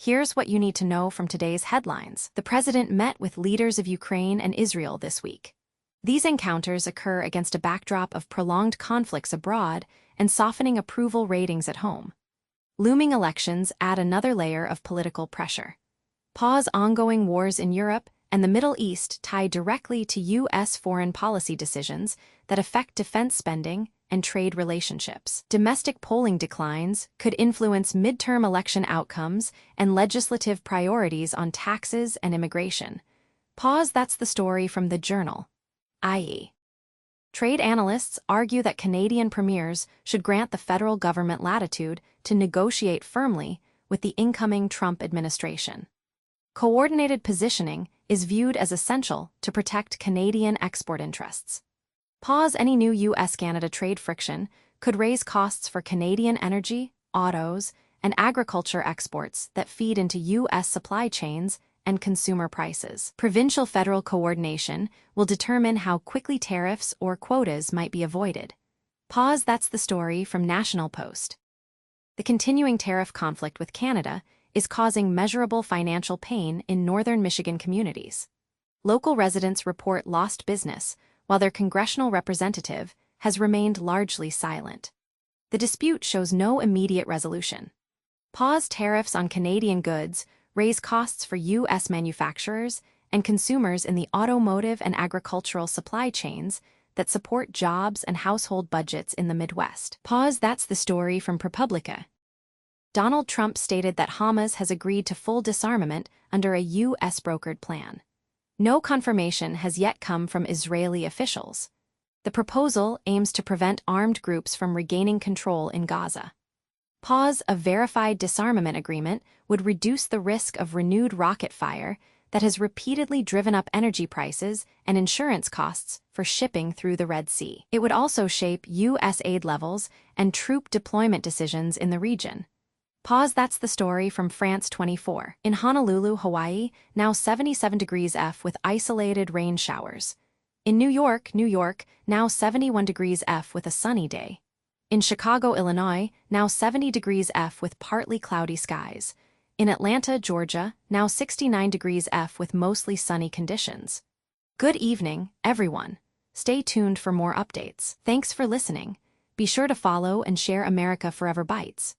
Here's what you need to know from today's headlines. The president met with leaders of Ukraine and Israel this week. These encounters occur against a backdrop of prolonged conflicts abroad and softening approval ratings at home. Looming elections add another layer of political pressure. Pause ongoing wars in Europe and the Middle East tie directly to U.S. foreign policy decisions that affect defense spending and trade relationships. Domestic polling declines could influence midterm election outcomes and legislative priorities on taxes and immigration. Pause. That's the story from the Journal. I.e. Trade analysts argue that Canadian premiers should grant the federal government latitude to negotiate firmly with the incoming Trump administration. Coordinated positioning is viewed as essential to protect Canadian export interests. Pause. Any new U.S.-Canada trade friction could raise costs for Canadian energy, autos, and agriculture exports that feed into U.S. supply chains and consumer prices. Provincial-federal coordination will determine how quickly tariffs or quotas might be avoided. Pause. That's the story from National Post. The continuing tariff conflict with Canada is causing measurable financial pain in northern Michigan communities. Local residents report lost business, while their congressional representative has remained largely silent. The dispute shows no immediate resolution. Pause. Tariffs on Canadian goods raise costs for U.S. manufacturers and consumers in the automotive and agricultural supply chains that support jobs and household budgets in the Midwest. Pause. That's the story from ProPublica. Donald Trump stated that Hamas has agreed to full disarmament under a U.S.-brokered plan. No confirmation has yet come from Israeli officials. The proposal aims to prevent armed groups from regaining control in Gaza. Pause. A verified disarmament agreement would reduce the risk of renewed rocket fire that has repeatedly driven up energy prices and insurance costs for shipping through the Red Sea. It would also shape U.S. aid levels and troop deployment decisions in the region. Pause. That's the story from France 24. In Honolulu, Hawaii, now 77 degrees F with isolated rain showers. In New York, now 71 degrees F with a sunny day. In Chicago, Illinois, now 70 degrees F with partly cloudy skies. In Atlanta, Georgia, now 69 degrees F with mostly sunny conditions. Good evening, everyone. Stay tuned for more updates. Thanks for listening. Be sure to follow and share America Forever Bytes.